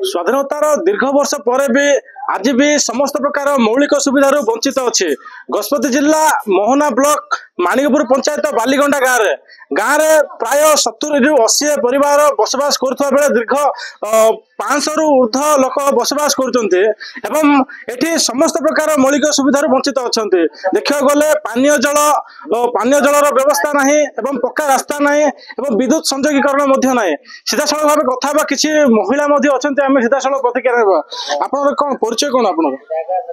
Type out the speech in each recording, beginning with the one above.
स्वाधीनतार दीर्घ वर्ष पर भी आज भी समस्त प्रकार मौलिक सुविधार वंचित अच्छे। गजपति जिला मोहना ब्लॉक माणिकपुर पंचायत बालीगंडा गाँव रे प्राय 70 ରୁ 80 परिवार बसवास करुवा बेले दीर्घ 500 रु ऊर्ध लोक बसवास कर समस्त प्रकार मौलिक सुविधार वंचित अच्छा। देखा गले पानीय जलर व्यवस्था नहीं, पक्का रास्ता नहीं, विद्युत संयोगीकरण ना। सीधा सड़क भाव कथा किसी महिला अच्छा सीधा सड़क प्रतिक्रिया आप परिचय कौन आप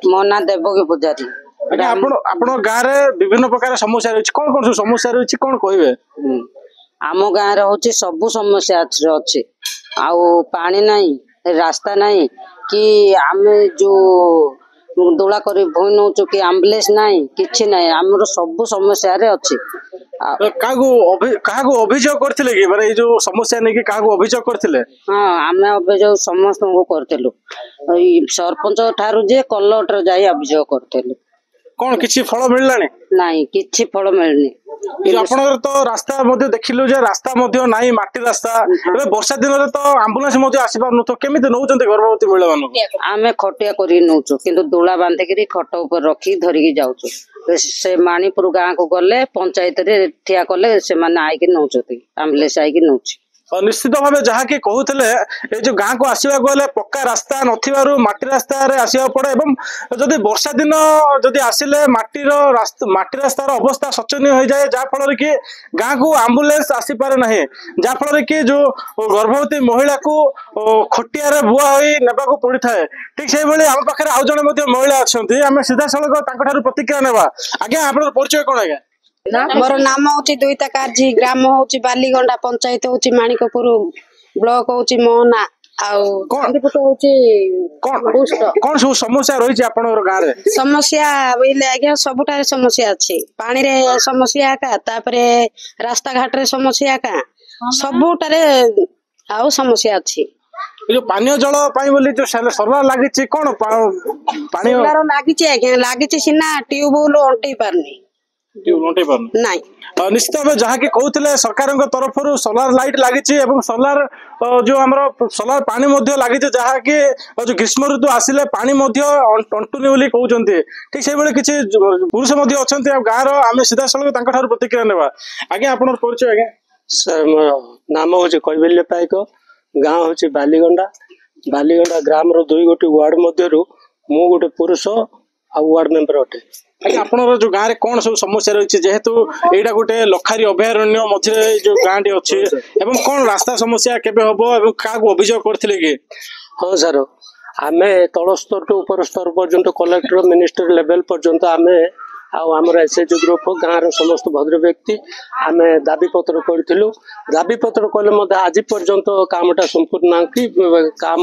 मो ना देवकी पूजारी। गाँव में विभिन्न प्रकार समस्या रही कौन कौन समस्या रही कौन कहे आम गाँव रे सबु समस्या अच्छे पानी नहीं रास्ता नहीं कि आम जो दोला कर भई नौ कि आम्बुलेंस नहीं किछि नहीं आमर सबु समस्या रे अच्छे। अभियोग करथिले कि माने जो समस्या नहीं कि कागो अभियोग करथिले? हाँ आमे अभियोग समस्त को करथिलु सरपंच ठारू जे कलेक्टर जाई अभियोग करथिलु। कौन किछि फल मिललानी? नहीं किछि फल मिलनी। आपनकर तो रास्ता मध्ये देखिलु जे रास्ता मध्ये नाही माटी रास्ता एबे वर्षा दिन रे तो एम्बुलेंस मध्ये आसी पार न तो केमिते नउचंते गर्भवती महिला मानु? आमे खटिया करी नउचो किंतु दोला बांधे करी खट ऊपर रखी धरि के जाउचो। से माणीपुर गाँ को गले पंचायत रे ठिया कले से माने आई के नउचोती एम्बुलेंस आई के नउची। निश्चित भाव जहाँ कि कहते ये जो गाँव को आसवा गले पक्का रास्ता नथिबारु माटी रास्ता रे आसिया पड़े एवं जदि वर्षा दिन जदि आसिले माटी रास्तार अवस्था शोचनीय हो जाए जहाँ फल कि गाँव को आम्बुलेंस आसी पारे नहीं जहाँ फल कि जो गर्भवती महिला को खटिया बुआ हो नेबा को पड़ी थाए। ठीक से भाई आम पाखे आउ जड़े महिला अच्छा आम सीधा सड़क प्रतिक्रिया नेबा। आज्ञा आप परिचय कौन आज्ञा? मोर नाम हूँ दुईता काजी ग्राम हूँ बालीगंडा पंचायत हूँ माणिकपुर ब्लॉक हूँ मोहना कौन सब समस्या रही गाँव रे? समस्या बोले आज्ञा सबुठारे समस्या अच्छी पानी रे समस्या का तापरे रास्ता घाट रे समस्या का सबुठारे आउ समस्या अच्छी। जो पानी जल बोली जो सोलार लगी कौन पानी लगी आज्ञा लगी सीना ट्यूबवेल अंटे पारनी नहीं। निश्चित भाव जहाँ कि कहते सरकार तरफ सोलार लाइट लगी सोलार जो आम सोलार पानी लगी जहाँ कि जो ग्रीष्म ऋतु आसिले पानी अंटुनी बोली कहते। ठीक से किसी पुरुष अच्छा गाँव आम सीधा सड़क प्रतिक्रिया नेबा। आज्ञा आप परिचय? आज्ञा सर मोर नाम हूँ कैबल्य पाइक गाँव हूँ बालीगंडा ग्राम 2 गोटी वार्ड मध्य मु गोटे पुरुष आ वार्ड मेंबर अटे। आपनर जो गाँव रे कौन सब समस्या रही जेहेतु एटा गोटे लखारी अभयारण्य मध्य जो गाँटी अच्छे एवं कौन रास्ता समस्या केबे हबो एवं कागो अभियोग करथिले कि? हाँ सर आमे तल स्तर टू ऊपर स्तर पर्यंत कलेक्टर मिनिस्टर लेवल पर्यंत आमे आमर एसएचजी ग्रुप गाँव समस्त भद्र व्यक्ति आमे दाबी पत्र करथिलु। दाबी पत्र कले आज पर्यंत कामटा संपूर्ण ना कि काम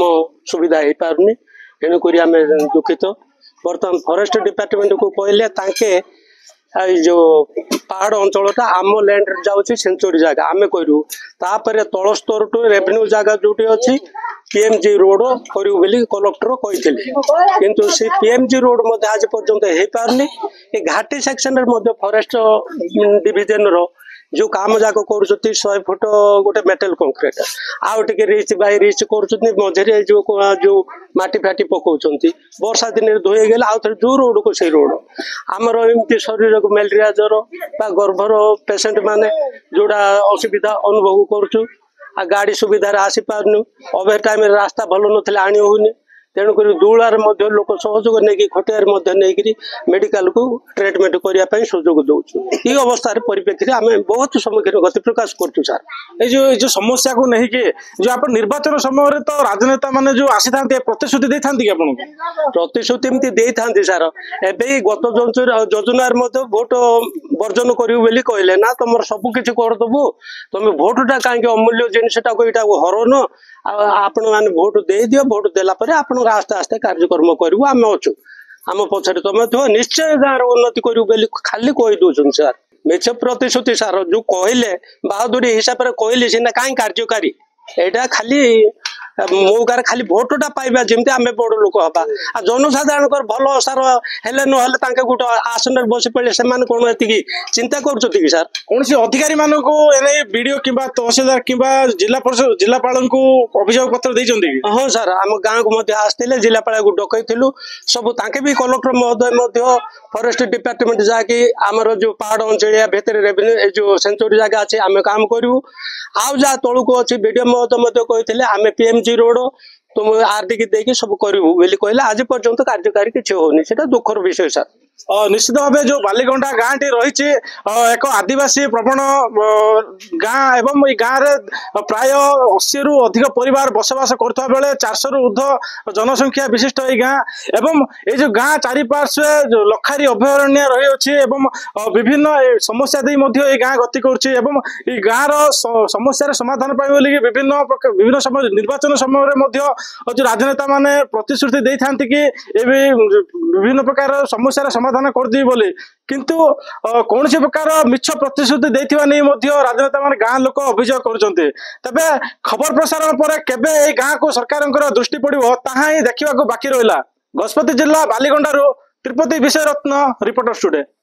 सुविधा हो पारनी तेणुक आमे दुखित। बर्तमान फॉरेस्ट डिपार्टमेंट को कहले तांके जो पहाड़ अंचलटा आम लैंड जाऊँगी सेंचुरी जगह आम करूँ तापर तल स्तर टू रेवेन्यू जगह जोटी अच्छी पीएमजी रोड करूँ बोली कलेक्टर कहते किंतु से पीएमजी रोड आज पर्यंत हो पारनी। ये घाटी सेक्शन फॉरेस्ट डिविजन रो जो काम जाक कर 100 फुट गोटे मेटल कंक्रीट आउ टे रिच बाय रिच कर मझे जो माटी फाटी पकाउछंती वर्षा दिन धोई गले आउ थे जो रोड को से रोड आमर एमती शरीर को मलेरिया ज्वर बा गर्भर पेसेंट माने जोड़ा असुविधा अनुभव करूँ आ गाड़ी सुविधा आसी पारनु ओवर टाइम रास्ता भल नथिले आनी होनी तेणुक दूलार लोक सहयोग नहीं खटियार नहीं मेडिकल को ट्रीटमेंट करने सुजोग दौचु। ये अवस्था परिप्रेक्षी आम बहुत सम्मुखीन गति प्रकाश करूँ सर। जो समस्या को नहीं कि जो आप निर्वाचन समय तो राजनेता माने जो आसी था प्रतिश्रुति दे था प्रतिश्रुति एमती दे था सर एवं गत योजनार भोट वर्जन करू कहले ना तुम सब किसी करदेबू तुम भोटा कहीं अमूल्य जिनटा को यहाँ हरन आपण मैंने भोट दे दियो भोट देला परे आपण आस्ते आस्ते कार्यक्रम करूँ आम अच्छु आम पछरे तुम थो निश्चय गाँव उन्नति करूँ खाली कही दौन सर मिछ प्रतिश्रुति सार जो कहले बहादुरी हिसाब से कहले सीना कहीं कार्यकारी यहाँ खाली मौकार खाली भोटटा पाइबा जमती आम बड़ लोक हवा आ जनसाधारण भल सार हेले ना गोटे आसन बस पड़े से कौन ये चिंता कर सर कौन सी अधिकारी मानक वीडियो कि तहसीलदार कि जिला परिषद जिलापाल को अभियोग पत्र देइछन्ति कि हाँ सर आम गाँव को आसते जिलापाल को डकईलु सब ताके भी कलेक्टर महोदय फॉरेस्ट डिपार्टमेंट जाकि आमर जो पहाड़ अंचलिया भितर रेवेन्यू जो सेंचुरी जगह अच्छे आम काम करूँ आउ जहाँ तौक अच्छी वीडियो महोदय कहते आम पीएमजी रोड तुम आरडीकी देकी सब करूँ कहले आज पर्यंत कार्यकारी किसी होनी से दुखर विषय सर निश्चित भाव जो बालीगंडा गाँ टी रही एक आदिवासी प्रवण गाँ एवं गाँव में प्राय 80 रु अधिक परिवार बसवास करुवा बेले 400 रु ऊर्ध्व जनसंख्या विशिष्ट ये गाँ एवं ये जो गाँ चारिपार्श्वे लखारी अभयारण्य रही एवं विभिन्न समस्या दे ये गाँ गति कर गाँव समस्या समाधान पाई बोली विभिन्न समय निर्वाचन समय जो राजनेता माने प्रतिश्रुति दे था कि विभिन्न प्रकार समस्या समाधान करदेवी बोली किंतु कौन सी प्रकार मिछ प्रतिश्रुति देथिबा नहीं राजनेता मान गाँ लोक अभियोग करुछन्ते तबे खबर प्रसारण पर केबे ए गाँ को सरकार दृष्टि पड़िबो ताहा ही देखिबा को बाकी रहिला। गजपति जिला बालीगंडारू तिरुपति विषय रत्न रिपोर्टर स्टूडियो।